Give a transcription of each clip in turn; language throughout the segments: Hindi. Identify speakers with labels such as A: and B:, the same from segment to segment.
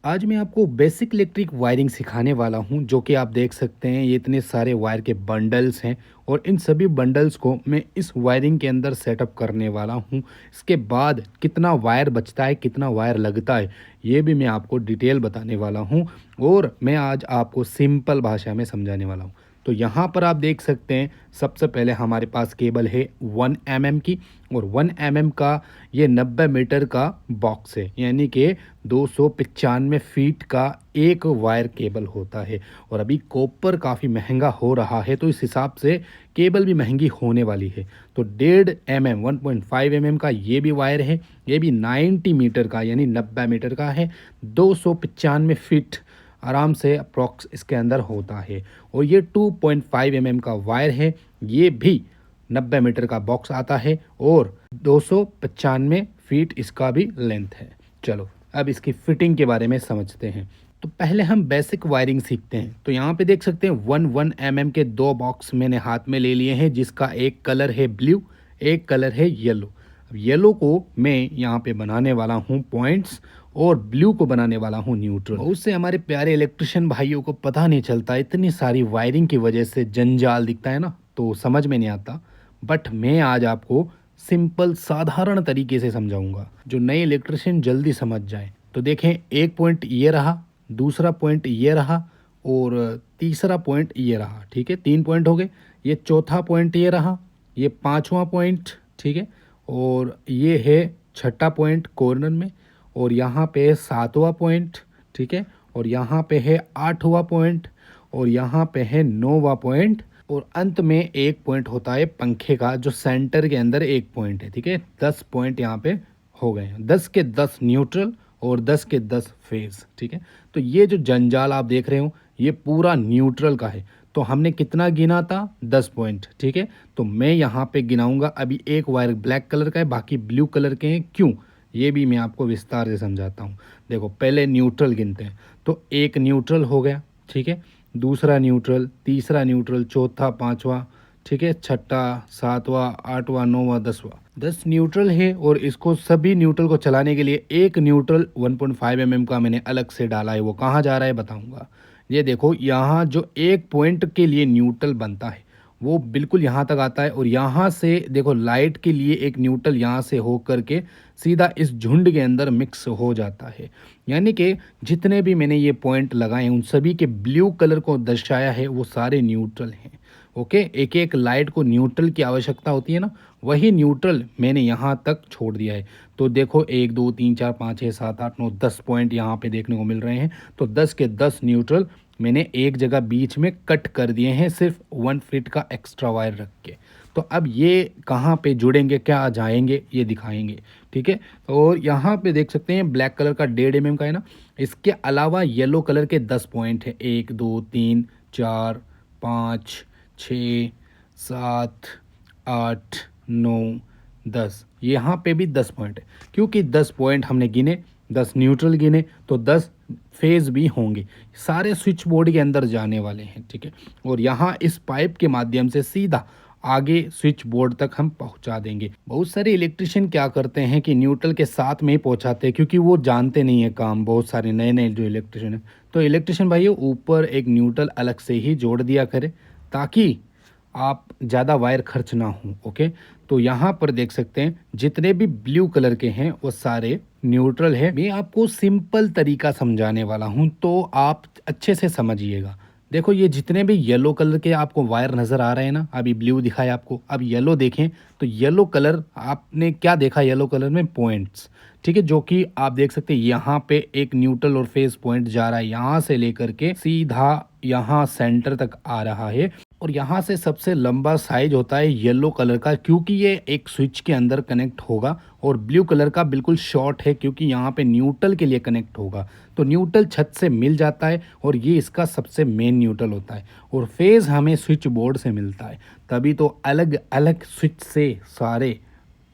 A: आज मैं आपको बेसिक इलेक्ट्रिक वायरिंग सिखाने वाला हूं, जो कि आप देख सकते हैं ये इतने सारे वायर के बंडल्स हैं और इन सभी बंडल्स को मैं इस वायरिंग के अंदर सेटअप करने वाला हूं। इसके बाद कितना वायर बचता है, कितना वायर लगता है, ये भी मैं आपको डिटेल बताने वाला हूं और मैं आज आपको सिंपल भाषा में समझाने वाला हूं। तो यहाँ पर आप देख सकते हैं सबसे पहले हमारे पास केबल है 1 mm की और 1 mm का ये 90 मीटर का बॉक्स है, यानी कि 295 फीट का एक वायर केबल होता है। और अभी कॉपर काफ़ी महंगा हो रहा है, तो इस हिसाब से केबल भी महंगी होने वाली है। तो 1.5 mm 1.5 mm का ये भी वायर है, ये भी 90 मीटर का यानी 90 मीटर का है। 295 फीट आराम से अप्रॉक्स इसके अंदर होता है। और ये 2.5 mm का वायर है, ये भी 90 मीटर का बॉक्स आता है और 295 फीट इसका भी लेंथ है। चलो अब इसकी फिटिंग के बारे में समझते हैं। तो पहले हम बेसिक वायरिंग सीखते हैं। तो यहाँ पे देख सकते हैं 1 mm के दो बॉक्स मैंने हाथ में ले लिए हैं, जिसका एक कलर है ब्लू, एक कलर है येलो। अब येलो को मैं यहाँ पे बनाने वाला हूँ पॉइंट्स और ब्लू को बनाने वाला हूँ न्यूट्रल। बहुत से हमारे प्यारे इलेक्ट्रिशियन भाइयों को पता नहीं चलता, इतनी सारी वायरिंग की वजह से जंजाल दिखता है ना, तो समझ में नहीं आता। बट मैं आज आपको सिंपल साधारण तरीके से समझाऊंगा जो नए इलेक्ट्रिशियन जल्दी समझ जाए। तो देखें, एक पॉइंट ये रहा, दूसरा पॉइंट ये रहा और तीसरा पॉइंट ये रहा। ठीक है, 3 पॉइंट हो गए। ये चौथा पॉइंट ये रहा, ये पांचवा पॉइंट, ठीक है, और ये है छठा पॉइंट कॉर्नर में, और यहाँ पे है सातवां पॉइंट, ठीक है, और यहाँ पे है आठवां पॉइंट, और यहाँ पे है नौवां पॉइंट, और अंत में एक पॉइंट होता है पंखे का, जो सेंटर के अंदर एक पॉइंट है। ठीक है, 10 पॉइंट यहाँ पे हो गए हैं, 10 के 10 न्यूट्रल और 10 के 10 फेज। ठीक है, तो ये जो जंजाल आप देख रहे हो ये पूरा न्यूट्रल का है। तो हमने कितना गिना था? 10 पॉइंट। ठीक है, तो मैं यहाँ पे गिनाऊंगा। अभी एक वायर ब्लैक कलर का है, बाकी ब्लू कलर के हैं। क्यों, ये भी मैं आपको विस्तार से समझाता हूँ। देखो, पहले न्यूट्रल गिनते हैं। तो एक न्यूट्रल हो गया, ठीक है, दूसरा न्यूट्रल, तीसरा न्यूट्रल, चौथा, पांचवा, ठीक है, छठा, सातवां, आठवां, नौवां, 10वां। 10 न्यूट्रल है और इसको सभी न्यूट्रल को चलाने के लिए एक न्यूट्रल 1.5 mm का मैंने अलग से डाला है। वो कहाँ जा रहा है बताऊंगा। ये देखो, यहाँ जो एक पॉइंट के लिए न्यूट्रल बनता है वो बिल्कुल यहाँ तक आता है, और यहाँ से देखो लाइट के लिए एक न्यूट्रल यहाँ से हो करके सीधा इस झुंड के अंदर मिक्स हो जाता है। यानी कि जितने भी मैंने ये पॉइंट लगाए हैं उन सभी के ब्लू कलर को दर्शाया है, वो सारे न्यूट्रल हैं। ओके, एक एक लाइट को न्यूट्रल की आवश्यकता होती है ना, वही न्यूट्रल मैंने यहाँ तक छोड़ दिया है। तो देखो, 1 2 3 4 5 6 7 8 9 10 पॉइंट यहाँ पे देखने को मिल रहे हैं। तो 10 के 10 न्यूट्रल मैंने एक जगह बीच में कट कर दिए हैं, सिर्फ 1 फीट का एक्स्ट्रा वायर रख के। तो अब ये कहाँ पे जुड़ेंगे, क्या जाएंगे, ये दिखाएंगे। ठीक है, और यहाँ पे देख सकते हैं ब्लैक कलर का 1.5 mm का है ना। इसके अलावा येलो कलर के 10 पॉइंट है, 1 2 3 4 5 6 7 8 9 10। यहाँ पे भी 10 पॉइंट है, क्योंकि 10 पॉइंट हमने गिने, 10 न्यूट्रल गिने, तो 10 फेज भी होंगे, सारे स्विच बोर्ड के अंदर जाने वाले हैं। ठीक है, और यहाँ इस पाइप के माध्यम से सीधा आगे स्विच बोर्ड तक हम पहुंचा देंगे। बहुत सारे इलेक्ट्रिशियन क्या करते हैं कि न्यूट्रल के साथ में ही पहुंचाते हैं, क्योंकि वो जानते नहीं है काम, बहुत सारे नए नए जो इलेक्ट्रिशियन है। तो इलेक्ट्रिशियन भाइयों, ऊपर एक न्यूट्रल अलग से ही जोड़ दिया करें, ताकि आप ज़्यादा वायर खर्च ना हो। ओके, तो यहाँ पर देख सकते हैं जितने भी ब्लू कलर के हैं वो सारे न्यूट्रल है। मैं आपको सिंपल तरीका समझाने वाला हूँ, तो आप अच्छे से समझिएगा। देखो, ये जितने भी येलो कलर के आपको वायर नज़र आ रहे हैं ना, अभी ब्लू दिखाया आपको, अब येलो देखें। तो येलो कलर आपने क्या देखा, येलो कलर में पॉइंट्स, ठीक है, जो कि आप देख सकते हैं यहाँ पे एक न्यूट्रल और फेज पॉइंट जा रहा है, यहाँ से लेकर के सीधा यहाँ सेंटर तक आ रहा है। और यहाँ से सबसे लंबा साइज होता है येलो कलर का, क्योंकि ये एक स्विच के अंदर कनेक्ट होगा, और ब्लू कलर का बिल्कुल शॉर्ट है, क्योंकि यहाँ पे न्यूट्रल के लिए कनेक्ट होगा। तो न्यूट्रल छत से मिल जाता है और ये इसका सबसे मेन न्यूट्रल होता है, और फेज हमें स्विच बोर्ड से मिलता है। तभी तो अलग अलग स्विच से सारे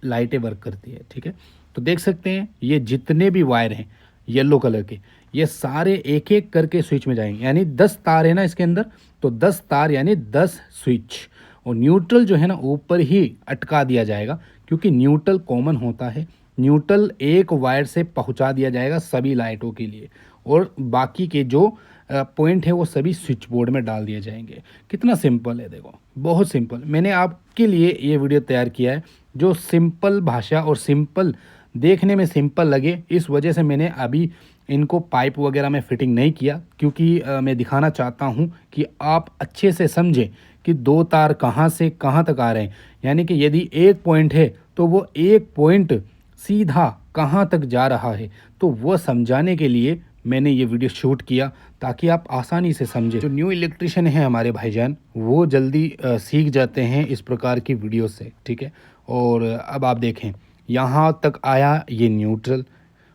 A: लाइटें वर्क करती है। ठीक है, तो देख सकते हैं ये जितने भी वायर हैं येलो कलर के, ये सारे एक एक करके स्विच में जाएंगे। यानी 10 तार है ना इसके अंदर, तो 10 तार यानी 10 स्विच। और न्यूट्रल जो है ना ऊपर ही अटका दिया जाएगा, क्योंकि न्यूट्रल कॉमन होता है। न्यूट्रल एक वायर से पहुंचा दिया जाएगा सभी लाइटों के लिए, और बाकी के जो पॉइंट है वो सभी स्विच बोर्ड में डाल दिए जाएंगे। कितना सिंपल है, देखो बहुत सिंपल। मैंने आपके लिए ये वीडियो तैयार किया है जो सिंपल भाषा और सिंपल देखने में सिंपल लगे, इस वजह से मैंने अभी इनको पाइप वगैरह में फिटिंग नहीं किया, क्योंकि मैं दिखाना चाहता हूँ कि आप अच्छे से समझें कि दो तार कहाँ से कहाँ तक आ रहे हैं। यानी कि यदि एक पॉइंट है तो वो एक पॉइंट सीधा कहाँ तक जा रहा है, तो वो समझाने के लिए मैंने ये वीडियो शूट किया, ताकि आप आसानी से समझें। जो न्यू इलेक्ट्रिशियन है हमारे भाईजान, वो जल्दी सीख जाते हैं इस प्रकार की वीडियो से, ठीक है। और अब आप देखें, यहाँ तक आया ये न्यूट्रल,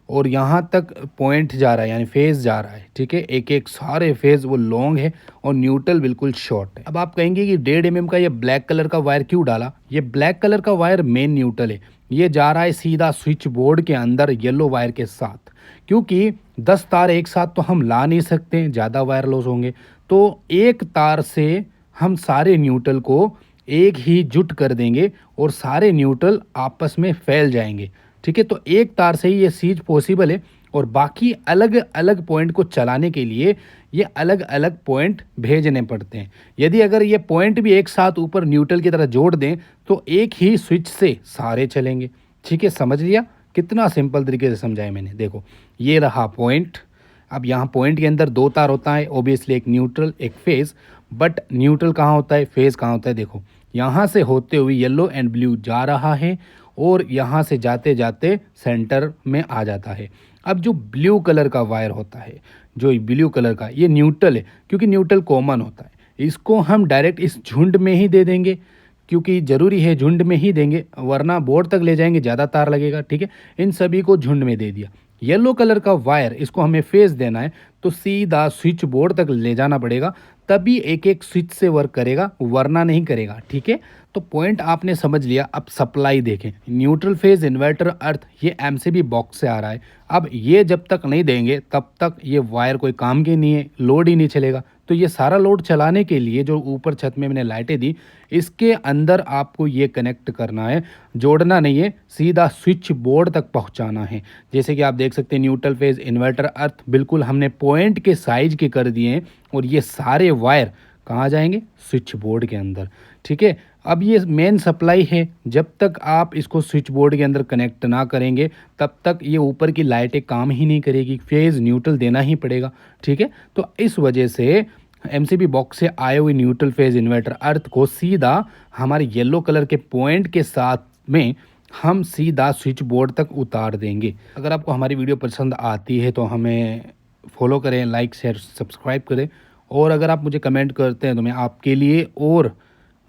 A: और यहाँ तक पॉइंट जा रहा है यानी फेज़ जा रहा है, ठीक है। एक एक सारे फेज़ वो लॉन्ग है और न्यूट्रल बिल्कुल शॉर्ट है। अब आप कहेंगे कि 1.5 mm का ये ब्लैक कलर का वायर क्यों डाला? ये ब्लैक कलर का वायर मेन न्यूट्रल है, ये जा रहा है सीधा स्विच बोर्ड के अंदर येलो वायर के साथ, क्योंकि 10 तार एक साथ तो हम ला नहीं सकते, ज़्यादा वायर लॉस होंगे। तो एक तार से हम सारे न्यूट्रल को एक ही जुट कर देंगे और सारे न्यूट्रल आपस में फैल जाएंगे, ठीक है। तो एक तार से ही ये चीज़ पॉसिबल है, और बाकी अलग अलग पॉइंट को चलाने के लिए ये अलग अलग पॉइंट भेजने पड़ते हैं। यदि अगर ये पॉइंट भी एक साथ ऊपर न्यूट्रल की तरह जोड़ दें तो एक ही स्विच से सारे चलेंगे, ठीक है। समझ लिया? कितना सिंपल तरीके से समझाया मैंने। देखो ये रहा पॉइंट। अब यहाँ पॉइंट के अंदर दो तार होता है, ओबियसली एक न्यूट्रल एक फेज़। बट न्यूट्रल कहाँ होता है, फेज़ कहाँ होता है? देखो यहाँ से होते हुए येलो एंड ब्लू जा रहा है और यहाँ से जाते जाते सेंटर में आ जाता है। अब जो ब्लू कलर का वायर होता है, जो ब्लू कलर का, ये न्यूट्रल है, क्योंकि न्यूट्रल कॉमन होता है। इसको हम डायरेक्ट इस झुंड में ही दे देंगे, क्योंकि ज़रूरी है झुंड में ही देंगे, वरना बोर्ड तक ले जाएंगे ज़्यादा तार लगेगा, ठीक है। इन सभी को झुंड में दे दिया। येलो कलर का वायर, इसको हमें फेस देना है तो सीधा स्विच बोर्ड तक ले जाना पड़ेगा, तभी एक एक स्विच से वर्क करेगा, वरना नहीं करेगा, ठीक है। तो पॉइंट आपने समझ लिया। अब सप्लाई देखें, न्यूट्रल फेज इन्वर्टर अर्थ ये एमसीबी बॉक्स से आ रहा है। अब ये जब तक नहीं देंगे तब तक ये वायर कोई काम के नहीं है, लोड ही नहीं चलेगा। तो ये सारा लोड चलाने के लिए जो ऊपर छत में मैंने लाइटें दी, इसके अंदर आपको ये कनेक्ट करना है, जोड़ना नहीं है, सीधा स्विच बोर्ड तक पहुंचाना है। जैसे कि आप देख सकते हैं न्यूट्रल फेज इन्वर्टर अर्थ बिल्कुल हमने पॉइंट के साइज के कर दिए हैं, और ये सारे वायर कहाँ जाएंगे? स्विच बोर्ड के अंदर, ठीक है। अब ये मेन सप्लाई है, जब तक आप इसको स्विच बोर्ड के अंदर कनेक्ट ना करेंगे तब तक ये ऊपर की लाइटें काम ही नहीं करेगी, फेज़ न्यूट्रल देना ही पड़ेगा, ठीक है। तो इस वजह से एमसीबी बॉक्स से आए हुए न्यूट्रल फेज इन्वर्टर अर्थ को सीधा हमारे येलो कलर के पॉइंट के साथ में हम सीधा स्विच बोर्ड तक उतार देंगे। अगर आपको हमारी वीडियो पसंद आती है तो हमें फॉलो करें, लाइक शेयर सब्सक्राइब करें, और अगर आप मुझे कमेंट करते हैं तो मैं आपके लिए और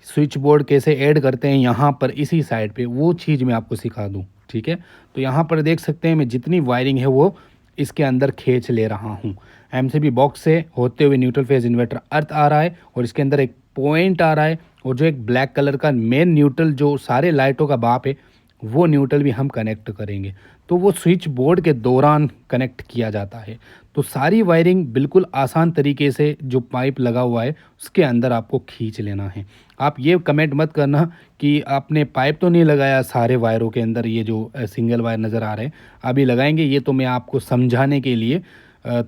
A: स्विच बोर्ड कैसे ऐड करते हैं यहाँ पर इसी साइड पे, वो चीज़ मैं आपको सिखा दूँ, ठीक है। तो यहाँ पर देख सकते हैं मैं जितनी वायरिंग है वो इसके अंदर खींच ले रहा हूँ। एमसीबी बॉक्स से होते हुए न्यूट्रल फेज इन्वर्टर अर्थ आ रहा है, और इसके अंदर एक पॉइंट आ रहा है, और जो एक ब्लैक कलर का मेन न्यूट्रल जो सारे लाइटों का बाप है, वो न्यूट्रल भी हम कनेक्ट करेंगे। तो वो स्विच बोर्ड के दौरान कनेक्ट किया जाता है। तो सारी वायरिंग बिल्कुल आसान तरीके से जो पाइप लगा हुआ है उसके अंदर आपको खींच लेना है। आप ये कमेंट मत करना कि आपने पाइप तो नहीं लगाया सारे वायरों के अंदर, ये जो सिंगल वायर नज़र आ रहे हैं अभी लगाएंगे। ये तो मैं आपको समझाने के लिए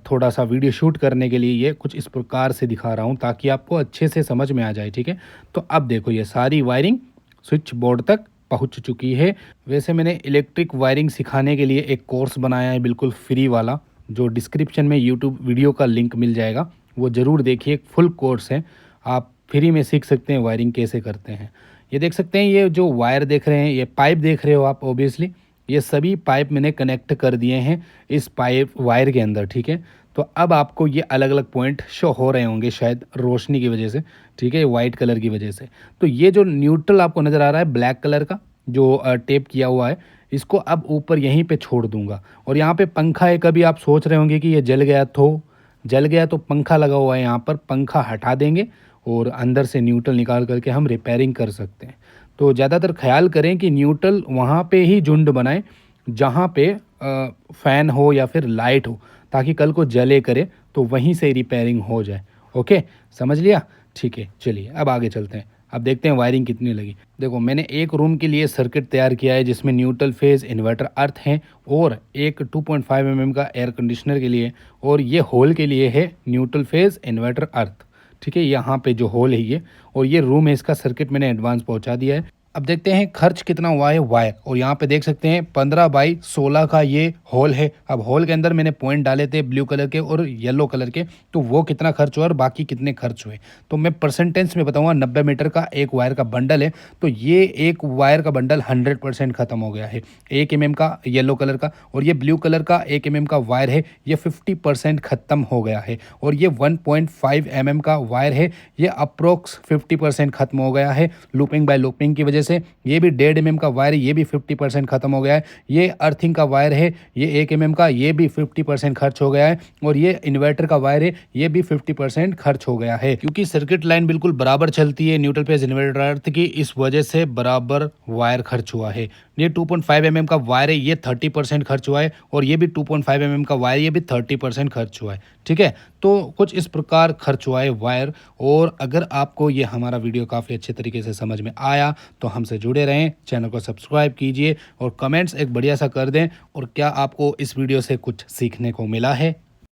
A: थोड़ा सा वीडियो शूट करने के लिए ये कुछ इस प्रकार से दिखा रहा हूँ, ताकि आपको अच्छे से समझ में आ जाए, ठीक है। तो अब देखो ये सारी वायरिंग स्विच बोर्ड तक पहुंच चुकी है। वैसे मैंने इलेक्ट्रिक वायरिंग सिखाने के लिए एक कोर्स बनाया है बिल्कुल फ्री वाला, जो डिस्क्रिप्शन में यूट्यूब वीडियो का लिंक मिल जाएगा, वो ज़रूर देखिए। एक फुल कोर्स है, आप फ्री में सीख सकते हैं वायरिंग कैसे करते हैं। ये देख सकते हैं, ये जो वायर देख रहे हैं, ये पाइप देख रहे हो आप, ओबियसली ये सभी पाइप मैंने कनेक्ट कर दिए हैं इस पाइप वायर के अंदर, ठीक है। तो अब आपको ये अलग अलग पॉइंट शो हो रहे होंगे शायद रोशनी की वजह से, ठीक है, वाइट कलर की वजह से। तो ये जो न्यूट्रल आपको नज़र आ रहा है ब्लैक कलर का जो टेप किया हुआ है, इसको अब ऊपर यहीं पे छोड़ दूंगा। और यहाँ पे पंखा है, कभी आप सोच रहे होंगे कि ये जल गया तो पंखा लगा हुआ है यहाँ पर, पंखा हटा देंगे और अंदर से न्यूट्रल निकाल करके हम रिपेयरिंग कर सकते हैं। तो ज़्यादातर ख्याल करें कि न्यूट्रल वहाँ पे ही झुंड बनाएं जहाँ पे फ़ैन हो या फिर लाइट हो, ताकि कल को जले करे तो वहीं से रिपेयरिंग हो जाए। ओके, समझ लिया? ठीक है, चलिए अब आगे चलते हैं। अब देखते हैं वायरिंग कितनी लगी। देखो मैंने एक रूम के लिए सर्किट तैयार किया है जिसमें न्यूट्रल फेज इन्वर्टर अर्थ है और एक 2.5 mm का एयर कंडीशनर के लिए, और ये होल के लिए है न्यूट्रल फेज इन्वर्टर अर्थ। ठीक है, यहाँ पे जो होल है ये, और ये रूम है, इसका सर्किट मैंने एडवांस पहुँचा दिया है। अब देखते हैं खर्च कितना हुआ है वायर, और यहाँ पे देख सकते हैं 15x16 का ये होल है। अब होल के अंदर मैंने पॉइंट डाले थे ब्लू कलर के और येलो कलर के, तो वो कितना खर्च हुआ और बाकी कितने खर्च हुए तो मैं परसेंटेज में बताऊंगा। 90 मीटर का एक वायर का बंडल है, तो ये एक वायर का बंडल 100% खत्म हो गया है। 1 mm का येलो कलर का और ये ब्लू कलर का 1 mm का वायर है, ये 50% खत्म हो गया है। और ये 1.5 mm का वायर है, ये अप्रोक्स 50% खत्म हो गया है लूपिंग बाय लूपिंग की वजह से। ये भी 1.5 mm का वायर है, ये भी 50% खत्म हो गया है। ये अर्थिंग का वायर है, ये 1 mm का, ये भी 50% खर्च हो गया है। और ये इन्वर्टर का वायर है, ये भी 50% खर्च हो गया है। क्योंकि सर्किट लाइन बिल्कुल बराबर चलती है न्यूट्रल फेज इन्वर्टर अर्थ की, इस वजह से बराबर वायर खर्च हुआ है। ये 2.5 mm का वायर है, ये 30% खर्च हुआ है, और ये भी 2.5 mm का वायर, ये भी 30% खर्च हुआ है। ठीक है, तो कुछ इस प्रकार खर्च हुआ है वायर। और अगर आपको ये हमारा वीडियो काफ़ी अच्छे तरीके से समझ में आया तो हमसे जुड़े रहें, चैनल को सब्सक्राइब कीजिए और कमेंट्स एक बढ़िया सा कर दें। और क्या आपको इस वीडियो से कुछ सीखने को मिला है?